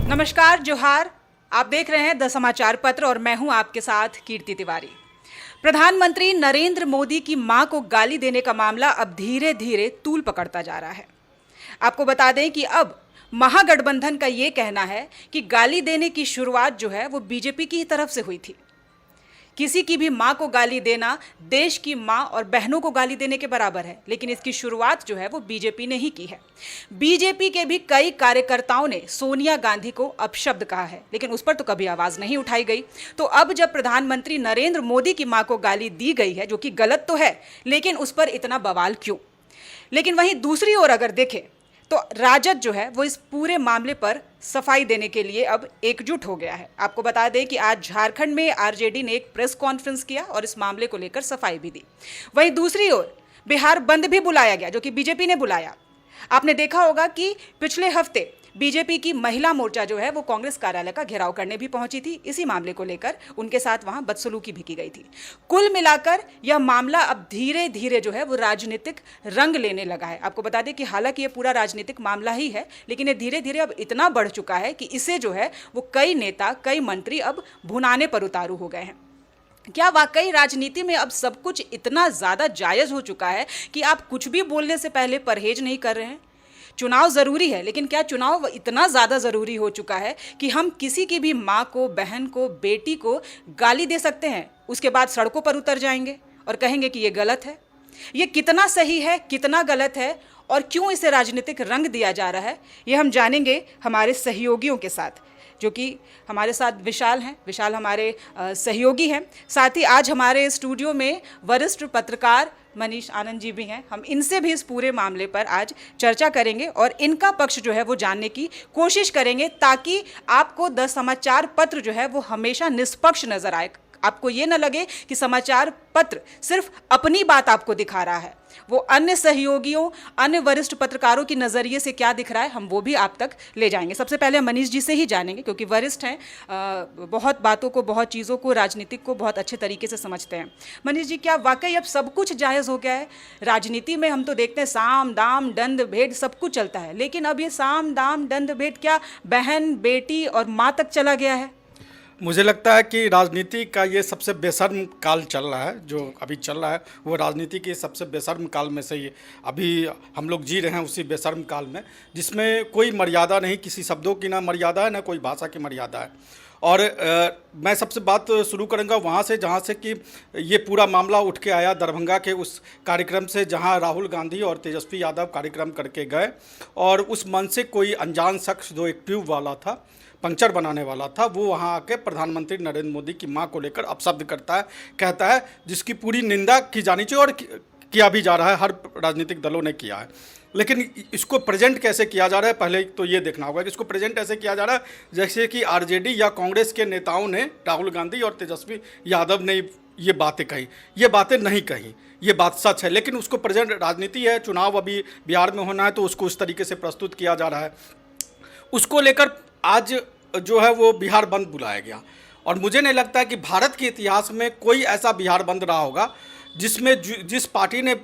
नमस्कार, जोहार। आप देख रहे हैं द समाचार पत्र और मैं हूं आपके साथ कीर्ति तिवारी। प्रधानमंत्री नरेंद्र मोदी की मां को गाली देने का मामला अब धीरे धीरे तूल पकड़ता जा रहा है। आपको बता दें कि अब महागठबंधन का ये कहना है कि गाली देने की शुरुआत जो है वो बीजेपी की ही तरफ से हुई थी। किसी की भी मां को गाली देना देश की मां और बहनों को गाली देने के बराबर है, लेकिन इसकी शुरुआत जो है वो बीजेपी ने ही की है। बीजेपी के भी कई कार्यकर्ताओं ने सोनिया गांधी को अपशब्द कहा है, लेकिन उस पर तो कभी आवाज नहीं उठाई गई। तो अब जब प्रधानमंत्री नरेंद्र मोदी की मां को गाली दी गई है, जो कि गलत तो है, लेकिन उस पर इतना बवाल क्यों? लेकिन वहीं दूसरी ओर अगर देखें तो राजद जो है वो इस पूरे मामले पर सफाई देने के लिए अब एकजुट हो गया है। आपको बता दें कि आज झारखंड में आरजेडी ने एक प्रेस कॉन्फ्रेंस किया और इस मामले को लेकर सफाई भी दी। वहीं दूसरी ओर बिहार बंद भी बुलाया गया, जो कि बीजेपी ने बुलाया। आपने देखा होगा कि पिछले हफ्ते बीजेपी की महिला मोर्चा जो है वो कांग्रेस कार्यालय का घेराव करने भी पहुंची थी। इसी मामले को लेकर उनके साथ वहां बदसलूकी भी की गई थी। कुल मिलाकर यह मामला अब धीरे धीरे जो है वो राजनीतिक रंग लेने लगा है। आपको बता दें कि हालांकि ये पूरा राजनीतिक मामला ही है, लेकिन ये धीरे धीरे अब इतना बढ़ चुका है कि इसे जो है वो कई नेता, कई मंत्री अब भुनाने पर उतारू हो गए हैं। क्या वाकई राजनीति में अब सब कुछ इतना ज़्यादा जायज़ हो चुका है कि आप कुछ भी बोलने से पहले परहेज नहीं कर रहे हैं? चुनाव ज़रूरी है, लेकिन क्या चुनाव इतना ज़्यादा ज़रूरी हो चुका है कि हम किसी की भी माँ को, बहन को, बेटी को गाली दे सकते हैं, उसके बाद सड़कों पर उतर जाएंगे और कहेंगे कि ये गलत है? ये कितना सही है, कितना गलत है और क्यों इसे राजनीतिक रंग दिया जा रहा है, ये हम जानेंगे हमारे सहयोगियों के साथ, जो कि हमारे साथ विशाल हैं। विशाल हमारे सहयोगी हैं। साथ ही आज हमारे स्टूडियो में वरिष्ठ पत्रकार मनीष आनंद जी भी हैं। हम इनसे भी इस पूरे मामले पर आज चर्चा करेंगे और इनका पक्ष जो है वो जानने की कोशिश करेंगे, ताकि आपको द समाचार पत्र जो है वो हमेशा निष्पक्ष नजर आए। आपको ये न लगे कि समाचार पत्र सिर्फ अपनी बात आपको दिखा रहा है, वो अन्य सहयोगियों, अन्य वरिष्ठ पत्रकारों की नज़रिए से क्या दिख रहा है, हम वो भी आप तक ले जाएंगे। सबसे पहले हम मनीष जी से ही जानेंगे, क्योंकि वरिष्ठ हैं, बहुत बातों को, बहुत चीज़ों को, राजनीतिक को बहुत अच्छे तरीके से समझते हैं। मनीष जी, क्या वाकई अब सब कुछ जायज़ हो गया है? राजनीति में हम तो देखते हैं साम दाम दंड भेद सब कुछ चलता है, लेकिन अब ये साम दाम दंड भेद क्या बहन, बेटी और माँ तक चला गया है? मुझे लगता है कि राजनीति का ये सबसे बेशर्म काल चल रहा है, जो अभी चल रहा है वो राजनीति के सबसे बेशर्म काल में से ही अभी हम लोग जी रहे हैं, उसी बेशर्म काल में, जिसमें कोई मर्यादा नहीं, किसी शब्दों की ना मर्यादा है, ना कोई भाषा की मर्यादा है। और मैं सबसे बात शुरू करूंगा वहाँ से जहाँ से कि ये पूरा मामला उठ के आया दरभंगा के उस कार्यक्रम से, जहाँ राहुल गांधी और तेजस्वी यादव कार्यक्रम करके गए और उस मन से कोई अनजान शख्स जो एक ट्यूब वाला था, पंक्चर बनाने वाला था, वो वहाँ आके प्रधानमंत्री नरेंद्र मोदी की मां को लेकर अपशब्द करता है, कहता है, जिसकी पूरी निंदा की जानी चाहिए और किया भी जा रहा है, हर राजनीतिक दलों ने किया है। लेकिन इसको प्रेजेंट कैसे किया जा रहा है, पहले तो ये देखना होगा कि इसको प्रेजेंट ऐसे किया जा रहा है जैसे कि आरजेडी या कांग्रेस के नेताओं ने, राहुल गांधी और तेजस्वी यादव ने ये बातें कही। ये बातें नहीं कही, ये बात सच है, लेकिन उसको प्रेजेंट, राजनीति है, चुनाव अभी बिहार में होना है, तो उसको उस तरीके से प्रस्तुत किया जा रहा है। उसको लेकर आज जो है वो बिहार बंद बुलाया गया और मुझे नहीं लगता है कि भारत के इतिहास में कोई ऐसा बिहार बंद रहा होगा जिसमें जिस पार्टी ने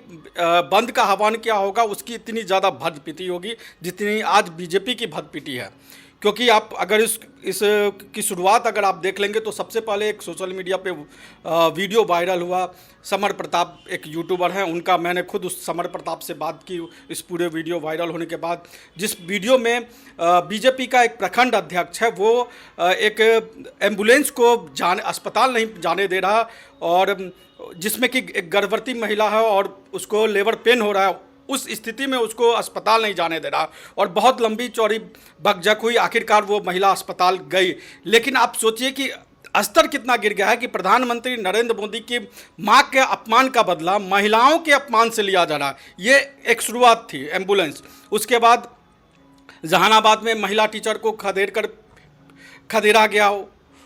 बंद का आह्वान किया होगा उसकी इतनी ज़्यादा भद्द पीटी होगी जितनी आज बीजेपी की भद्द पीटी है। क्योंकि आप अगर इस की शुरुआत अगर आप देख लेंगे तो सबसे पहले एक सोशल मीडिया पे वीडियो वायरल हुआ। समर प्रताप एक यूट्यूबर हैं, उनका मैंने खुद उस समर प्रताप से बात की इस पूरे वीडियो वायरल होने के बाद, जिस वीडियो में बीजेपी का एक प्रखंड अध्यक्ष है वो एक एम्बुलेंस को अस्पताल नहीं जाने दे रहा और जिसमें कि एक गर्भवती महिला है और उसको लेबर पेन हो रहा है, उस स्थिति में उसको अस्पताल नहीं जाने दे रहा और बहुत लंबी चौड़ी बकझक हुई, आखिरकार वो महिला अस्पताल गई। लेकिन आप सोचिए कि स्तर कितना गिर गया है कि प्रधानमंत्री नरेंद्र मोदी की मां के अपमान का बदला महिलाओं के अपमान से लिया जा रहा है। ये एक शुरुआत थी एम्बुलेंस। उसके बाद जहानाबाद में महिला टीचर को खदेड़ा गया,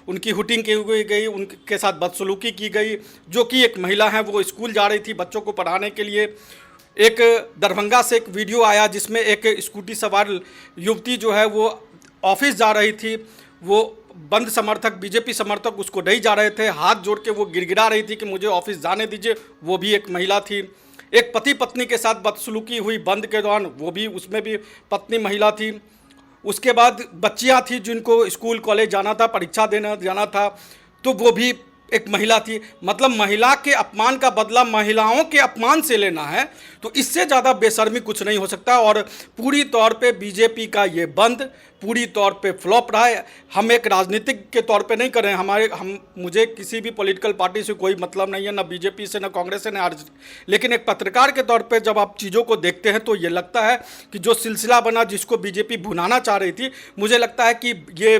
उनकी हुटिंग की गई, उनके साथ बदसलूकी की गई। जो कि एक महिला है वो स्कूल जा रही थी बच्चों को पढ़ाने के लिए। एक दरभंगा से एक वीडियो आया जिसमें एक स्कूटी सवार युवती जो है वो ऑफिस जा रही थी, वो बंद समर्थक, बीजेपी समर्थक उसको नहीं जा रहे थे, हाथ जोड़ के वो गिड़गिड़ा रही थी कि मुझे ऑफिस जाने दीजिए, वो भी एक महिला थी। एक पति पत्नी के साथ बदसलूकी हुई बंद के दौरान, वो भी उसमें भी पत्नी महिला थी। उसके बाद बच्चियां थी जिनको स्कूल कॉलेज जाना था, परीक्षा देना जाना था, तो वो भी एक महिला थी। मतलब महिला के अपमान का बदला महिलाओं के अपमान से लेना है, तो इससे ज़्यादा बेशर्मी कुछ नहीं हो सकता। और पूरी तौर पे बीजेपी का ये बंद पूरी तौर पे फ्लॉप रहा है। हम एक राजनीतिक के तौर पे नहीं कर रहे हैं, मुझे किसी भी पॉलिटिकल पार्टी से कोई मतलब नहीं है, ना बीजेपी से, ना कांग्रेस से, ना आरजेडी। लेकिन एक पत्रकार के तौर पे जब आप चीज़ों को देखते हैं तो ये लगता है कि जो सिलसिला बना जिसको बीजेपी भुनाना चाह रही थी, मुझे लगता है कि ये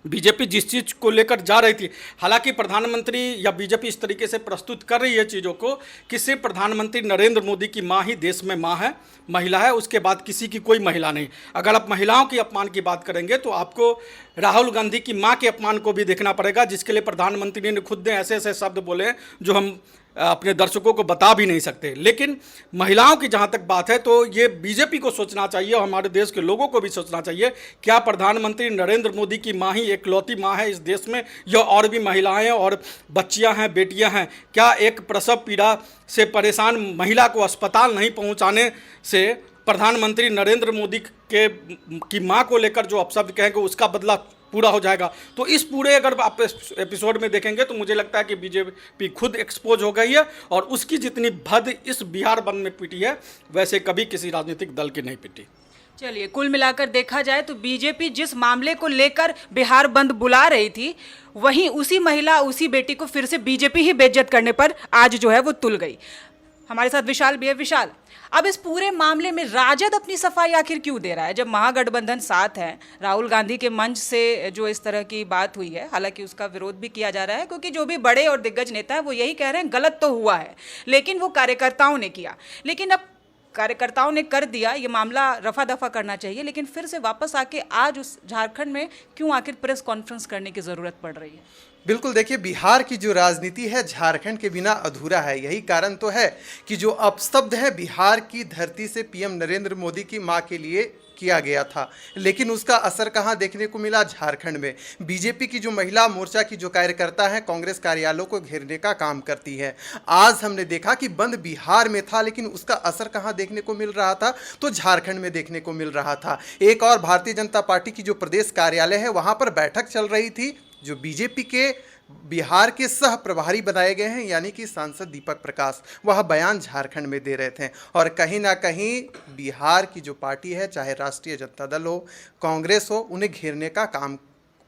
बीजेपी जिस चीज़ को लेकर जा रही थी, हालांकि प्रधानमंत्री या बीजेपी इस तरीके से प्रस्तुत कर रही है चीज़ों को कि सिर्फ प्रधानमंत्री नरेंद्र मोदी की माँ ही देश में माँ है, महिला है, उसके बाद किसी की कोई महिला नहीं। अगर आप महिलाओं की अपमान की बात करेंगे तो आपको राहुल गांधी की माँ के अपमान को भी देखना पड़ेगा, जिसके लिए प्रधानमंत्री ने खुद ने ऐसे ऐसे शब्द बोले हैं जो हम अपने दर्शकों को बता भी नहीं सकते। लेकिन महिलाओं की जहाँ तक बात है तो ये बीजेपी को सोचना चाहिए और हमारे देश के लोगों को भी सोचना चाहिए, क्या प्रधानमंत्री नरेंद्र मोदी की माँ ही एकलौती माँ है इस देश में, या और भी महिलाएं और बच्चियां हैं, बेटियां हैं? क्या एक प्रसव पीड़ा से परेशान महिला को अस्पताल नहीं पहुँचाने से प्रधानमंत्री नरेंद्र मोदी की माँ को लेकर जो अपशब्द कहेंगे उसका बदला पूरा हो जाएगा? तो इस पूरे अगर आप एपिसोड में देखेंगे तो मुझे लगता है कि बीजेपी खुद एक्सपोज हो गई है और उसकी जितनी भद इस बिहार बंद में पिटी है वैसे कभी किसी राजनीतिक दल की नहीं पिटी। चलिए, कुल मिलाकर देखा जाए तो बीजेपी जिस मामले को लेकर बिहार बंद बुला रही थी, वहीं उसी महिला, उसी बेटी को फिर से बीजेपी ही बेइज्जत करने पर आज जो है वो तुल गई। हमारे साथ विशाल भी है। विशाल, अब इस पूरे मामले में राजद अपनी सफाई आखिर क्यों दे रहा है, जब महागठबंधन साथ है? राहुल गांधी के मंच से जो इस तरह की बात हुई है, हालांकि उसका विरोध भी किया जा रहा है, क्योंकि जो भी बड़े और दिग्गज नेता है वो यही कह रहे हैं गलत तो हुआ है, लेकिन वो कार्यकर्ताओं ने किया। लेकिन अब कार्यकर्ताओं ने कर दिया, ये मामला रफा दफा करना चाहिए, लेकिन फिर से वापस आके आज उस झारखंड में क्यों आखिर प्रेस कॉन्फ्रेंस करने की ज़रूरत पड़ रही है? बिल्कुल, देखिए, बिहार की जो राजनीति है झारखंड के बिना अधूरा है। यही कारण तो है कि जो अपशब्द है बिहार की धरती से पीएम नरेंद्र मोदी की मां के लिए किया गया था, लेकिन उसका असर कहां देखने को मिला? झारखंड में बीजेपी की जो महिला मोर्चा की जो कार्यकर्ता हैं कांग्रेस कार्यालयों को घेरने का काम करती है। आज हमने देखा कि बंद बिहार में था, लेकिन उसका असर कहां देखने को मिल रहा था? तो झारखंड में देखने को मिल रहा था। एक और भारतीय जनता पार्टी की जो प्रदेश कार्यालय है वहां पर बैठक चल रही थी। जो बीजेपी के बिहार के सह प्रभारी बनाए गए हैं यानी कि सांसद दीपक प्रकाश, वह बयान झारखंड में दे रहे थे और कहीं ना कहीं बिहार की जो पार्टी है, चाहे राष्ट्रीय जनता दल हो, कांग्रेस हो, उन्हें घेरने का काम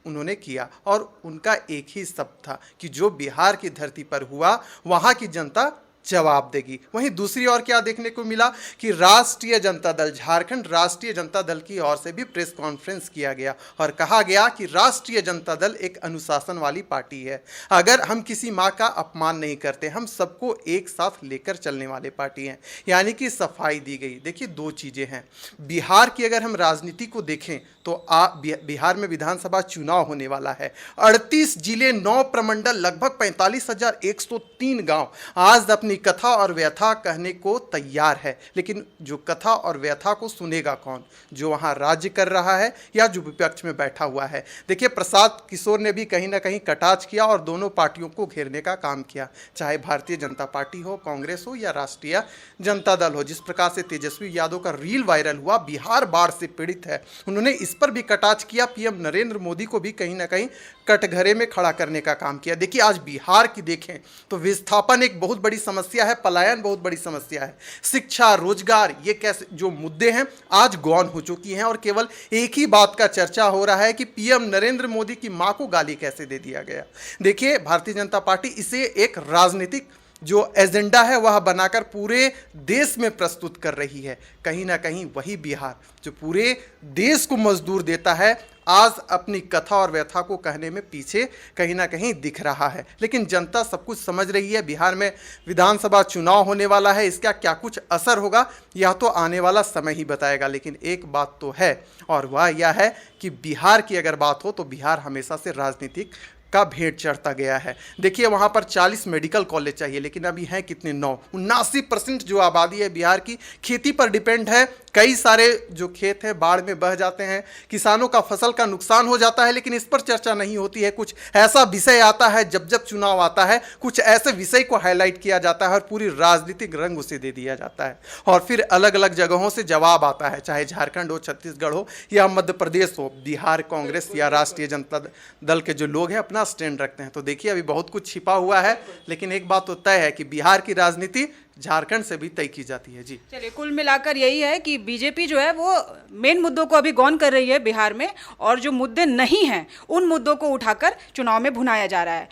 उन्होंने किया। और उनका एक ही शब्द था कि जो बिहार की धरती पर हुआ वहाँ की जनता जवाब देगी। वहीं दूसरी ओर क्या देखने को मिला कि राष्ट्रीय जनता दल, झारखंड राष्ट्रीय जनता दल की ओर से भी प्रेस कॉन्फ्रेंस किया गया और कहा गया कि राष्ट्रीय जनता दल एक अनुशासन वाली पार्टी है। अगर हम किसी माँ का अपमान नहीं करते, हम सबको एक साथ लेकर चलने वाले पार्टी हैं, यानी कि सफाई दी गई। देखिए, दो चीज़ें हैं। बिहार की अगर हम राजनीति को देखें तो बिहार में विधानसभा चुनाव होने वाला है। 38 जिले, 9 प्रमंडल, लगभग 45,103 गांव आज अपनी कथा और व्यथा कहने को तैयार है। लेकिन जो कथा और व्यथा को सुनेगा कौन? जो वहां राज्य कर रहा है या जो विपक्ष में बैठा हुआ है? देखिए, प्रसाद किशोर ने भी कहीं ना कहीं कटाक्ष किया और दोनों पार्टियों को घेरने का काम किया, चाहे भारतीय जनता पार्टी हो, कांग्रेस हो या राष्ट्रीय जनता दल हो। जिस प्रकार से तेजस्वी यादव का रील वायरल हुआ, बिहार बाढ़ से पीड़ित है, उन्होंने इस पर भी कटाक्ष किया, पीएम नरेंद्र मोदी को भी कहीं ना कहीं कटघरे में खड़ा करने का काम किया। देखिए, आज बिहार की देखें तो विस्थापन एक बहुत बड़ी समस्या है, पलायन बहुत बड़ी समस्या है, शिक्षा, रोजगार, ये कैसे जो मुद्दे हैं आज गौन हो चुकी हैं और केवल एक ही बात का चर्चा हो रहा है कि पीएम नरेंद्र मोदी की मां को गाली कैसे दे दिया गया। देखिए, भारतीय जनता पार्टी इसे एक राजनीतिक जो एजेंडा है वह बनाकर पूरे देश में प्रस्तुत कर रही है। कहीं ना कहीं वही बिहार जो पूरे देश को मजदूर देता है, आज अपनी कथा और व्यथा को कहने में पीछे कहीं ना कहीं दिख रहा है। लेकिन जनता सब कुछ समझ रही है। बिहार में विधानसभा चुनाव होने वाला है, इसका क्या कुछ असर होगा यह तो आने वाला समय ही बताएगा। लेकिन एक बात तो है और वह यह है कि बिहार की अगर बात हो तो बिहार हमेशा से राजनीतिक का भेंट चढ़ता गया है। देखिए वहाँ पर 40 मेडिकल कॉलेज चाहिए, लेकिन अभी हैं कितने? 9। 79% जो आबादी है बिहार की खेती पर डिपेंड है। कई सारे जो खेत हैं बाढ़ में बह जाते हैं, किसानों का फसल का नुकसान हो जाता है, लेकिन इस पर चर्चा नहीं होती है। कुछ ऐसा विषय आता है, जब जब चुनाव आता है कुछ ऐसे विषय को हाईलाइट किया जाता है और पूरी राजनीतिक रंग उसे दे दिया जाता है, और फिर अलग अलग जगहों से जवाब आता है, चाहे झारखंड हो, छत्तीसगढ़ हो या मध्य प्रदेश हो। बिहार कांग्रेस या राष्ट्रीय जनता दल के जो लोग हैं अपना स्टैंड रखते हैं। तो देखिए अभी बहुत कुछ छिपा हुआ है, लेकिन एक बात तो तय है कि बिहार की राजनीति झारखंड से भी तय की जाती है। जी चलिए, कुल मिलाकर यही है कि बीजेपी जो है वो मेन मुद्दों को अभी गौन कर रही है बिहार में, और जो मुद्दे नहीं हैं उन मुद्दों को उठाकर चुनाव में भुनाया जा रहा है।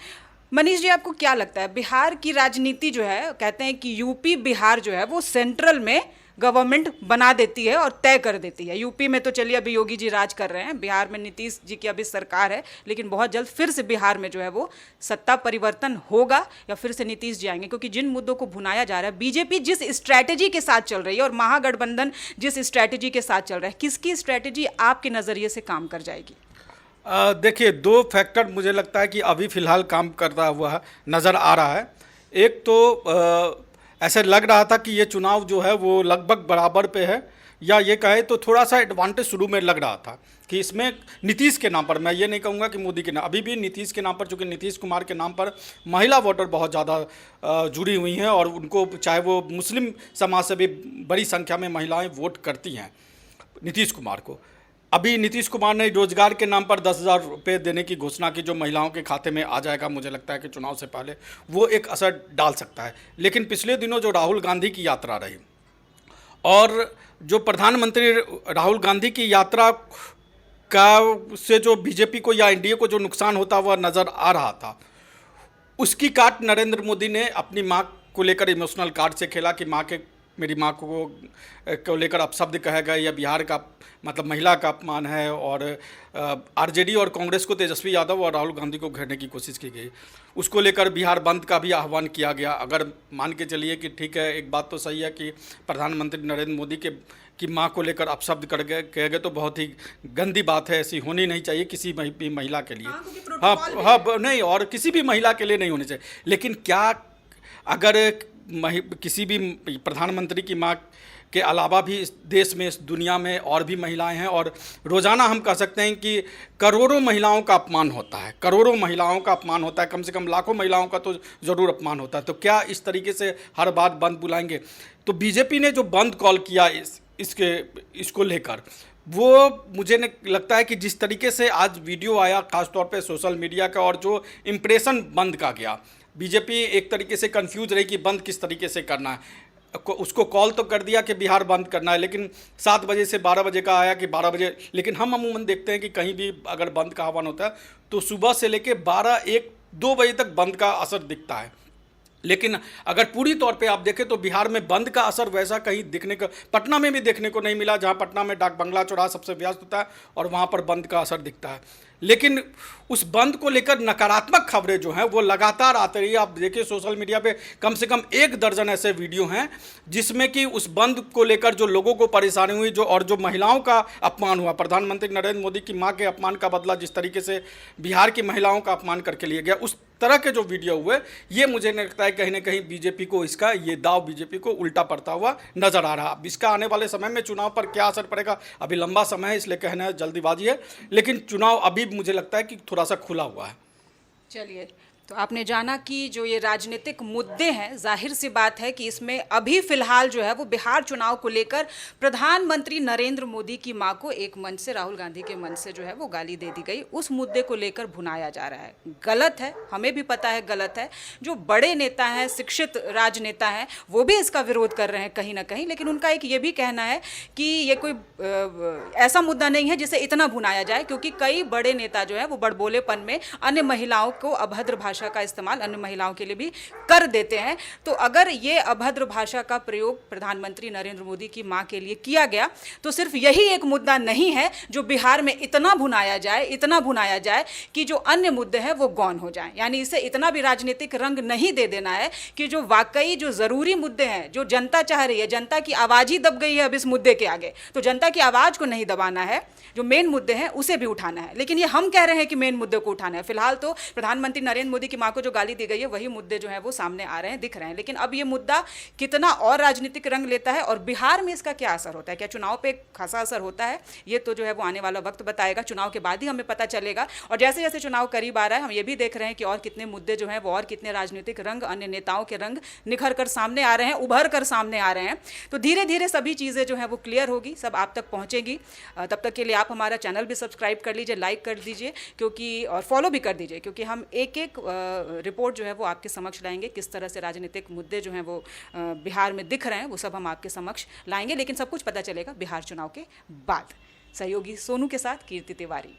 मनीष जी, आपको क्या लगता है बिहार की राजनीति जो है, कहते हैं कि यूपी बिहार जो है वो सेंट्रल में गवर्नमेंट बना देती है और तय कर देती है। यूपी में तो चलिए अभी योगी जी राज कर रहे हैं, बिहार में नीतीश जी की अभी सरकार है, लेकिन बहुत जल्द फिर से बिहार में जो है वो सत्ता परिवर्तन होगा या फिर से नीतीश जी आएंगे, क्योंकि जिन मुद्दों को भुनाया जा रहा है, बीजेपी जिस स्ट्रैटेजी के साथ चल रही है और महागठबंधन जिस स्ट्रैटेजी के साथ चल रहा है, किसकी स्ट्रैटेजी आपके नज़रिए से काम कर जाएगी? देखिए, 2 फैक्टर मुझे लगता है कि अभी फ़िलहाल काम करता हुआ नज़र आ रहा है। एक तो ऐसे लग रहा था कि ये चुनाव जो है वो लगभग बराबर पे है, या ये कहे तो थोड़ा सा एडवांटेज शुरू में लग रहा था कि इसमें नीतीश के नाम पर, मैं ये नहीं कहूँगा कि मोदी के नाम, अभी भी नीतीश के नाम पर, चूँकि नीतीश कुमार के नाम पर महिला वोटर बहुत ज़्यादा जुड़ी हुई हैं, और उनको चाहे वो मुस्लिम समाज से भी बड़ी संख्या में महिलाएं वोट करती हैं नीतीश कुमार को। अभी नीतीश कुमार ने रोजगार के नाम पर 10,000 रुपये देने की घोषणा की, जो महिलाओं के खाते में आ जाएगा, मुझे लगता है कि चुनाव से पहले वो एक असर डाल सकता है। लेकिन पिछले दिनों जो राहुल गांधी की यात्रा रही, और जो प्रधानमंत्री राहुल गांधी की यात्रा का से जो बीजेपी को या एनडीए को जो नुकसान होता हुआ नज़र आ रहा था, उसकी काट नरेंद्र मोदी ने अपनी माँ को लेकर इमोशनल कार्ड से खेला कि मेरी माँ को लेकर अपशब्द कहा गया, या बिहार का मतलब महिला का अपमान है, और आरजेडी और कांग्रेस को, तेजस्वी यादव और राहुल गांधी को घेरने की कोशिश की गई। उसको लेकर बिहार बंद का भी आह्वान किया गया। अगर मान के चलिए कि ठीक है, एक बात तो सही है कि प्रधानमंत्री नरेंद्र मोदी की माँ को लेकर अपशब्द कहे गए, तो बहुत ही गंदी बात है, ऐसी होनी नहीं चाहिए किसी भी महिला के लिए। हाँ, नहीं, और किसी भी महिला के लिए नहीं होनी चाहिए। लेकिन क्या अगर किसी भी प्रधानमंत्री की माँ के अलावा भी इस देश में, इस दुनिया में और भी महिलाएं हैं, और रोज़ाना हम कह सकते हैं कि करोड़ों महिलाओं का अपमान होता है, करोड़ों महिलाओं का अपमान होता है, कम से कम लाखों महिलाओं का तो ज़रूर अपमान होता है। तो क्या इस तरीके से हर बात बंद बुलाएंगे? तो बीजेपी ने जो बंद कॉल किया इसको लेकर, वो मुझे लगता है कि जिस तरीके से आज वीडियो आया, ख़ासतौर पे सोशल मीडिया का, और जो इम्प्रेशन बंद का गया, बीजेपी एक तरीके से कंफ्यूज रही कि बंद किस तरीके से करना है। उसको कॉल तो कर दिया कि बिहार बंद करना है, लेकिन 7 बजे से 12 बजे का आया कि 12 बजे। लेकिन हम अमूमन देखते हैं कि कहीं भी अगर बंद का आह्वान होता है तो सुबह से लेके 12, 1, 2 बजे तक बंद का असर दिखता है। लेकिन अगर पूरी तौर पे आप देखें तो बिहार में बंद का असर वैसा कहीं दिखने का, पटना में भी देखने को नहीं मिला, जहां पटना में डाक बंगला चौराहा सबसे व्यस्त होता है और वहां पर बंद का असर दिखता है। लेकिन उस बंद को लेकर नकारात्मक खबरें जो हैं वो लगातार आती रही। आप देखिए सोशल मीडिया पे कम से कम 1 दर्जन ऐसे वीडियो हैं जिसमें कि उस बंद को लेकर जो लोगों को परेशानी हुई, जो महिलाओं का अपमान हुआ, प्रधानमंत्री नरेंद्र मोदी की मां के अपमान का बदला जिस तरीके से बिहार की महिलाओं का अपमान करके लिया गया, उस तरह के जो वीडियो हुए, ये मुझे लगता है कहीं ना कहीं बीजेपी को इसका ये दाव बीजेपी को उल्टा पड़ता हुआ नजर आ रहा। अब इसका आने वाले समय में चुनाव पर क्या असर पड़ेगा, अभी लंबा समय है, इसलिए कहना जल्दीबाजी है, लेकिन चुनाव अभी मुझे लगता है कि थोड़ा सा खुला हुआ है। चलिए, तो आपने जाना कि जो ये राजनीतिक मुद्दे हैं, जाहिर सी बात है कि इसमें अभी फिलहाल जो है वो बिहार चुनाव को लेकर प्रधानमंत्री नरेंद्र मोदी की मां को एक मंच से, राहुल गांधी के मंच से जो है वो गाली दे दी गई, उस मुद्दे को लेकर भुनाया जा रहा है। गलत है, हमें भी पता है गलत है। जो बड़े नेता हैं, शिक्षित राजनेता हैं, वो भी इसका विरोध कर रहे हैं कहीं ना कहीं, लेकिन उनका एक ये भी कहना है कि ये कोई ऐसा मुद्दा नहीं है जिसे इतना भुनाया जाए, क्योंकि कई बड़े नेता जो है वो बड़बोलेपन में अन्य महिलाओं को अभद्र भाषा भाषा का इस्तेमाल अन्य महिलाओं के लिए भी कर देते हैं। तो अगर ये अभद्र भाषा का प्रयोग प्रधानमंत्री नरेंद्र मोदी की मां के लिए किया गया तो सिर्फ यही एक मुद्दा नहीं है जो बिहार में इतना भुनाया जाए कि जो अन्य मुद्दे हैं वो गौन हो जाएं। यानी इसे इतना भी राजनीतिक रंग नहीं दे देना है कि जो वाकई जो जरूरी मुद्दे हैं, जो जनता चाह रही है, जनता की आवाज ही दब गई है अब इस मुद्दे के आगे, तो जनता की आवाज को नहीं दबाना है, जो मेन मुद्दे हैं उसे भी उठाना है। लेकिन ये हम कह रहे हैं कि मेन मुद्दे को उठाना है। फिलहाल तो प्रधानमंत्री नरेंद्र मोदी की मां को जो गाली दी गई है वही मुद्दे जो है वो सामने आ रहे हैं, दिख रहे हैं। लेकिन अब ये मुद्दा कितना और राजनीतिक रंग लेता है और बिहार में इसका क्या असर होता है, क्या चुनाव पे खासा असर होता है, ये तो जो है वो आने वाला वक्त बताएगा। चुनाव के बाद ही हमें पता चलेगा। और जैसे जैसे चुनाव करीब आ रहा है हम ये भी देख रहे हैं कि और कितने मुद्दे जो हैं वो और कितने राजनीतिक रंग, अन्य नेताओं के रंग निखर कर सामने आ रहे हैं, उभर कर सामने आ रहे हैं। तो धीरे धीरे सभी चीज़ें जो हैं वो क्लियर होगी, सब आप तक पहुंचेंगी। तब तक के लिए आप हमारा चैनल भी सब्सक्राइब कर लीजिए, लाइक कर दीजिए, क्योंकि और फॉलो भी कर दीजिए, क्योंकि हम एक एक रिपोर्ट जो है वो आपके समक्ष लाएंगे। किस तरह से राजनीतिक मुद्दे जो हैं वो बिहार में दिख रहे हैं वो सब हम आपके समक्ष लाएंगे। लेकिन सब कुछ पता चलेगा बिहार चुनाव के बाद। सहयोगी सोनू के साथ कीर्ति तिवारी।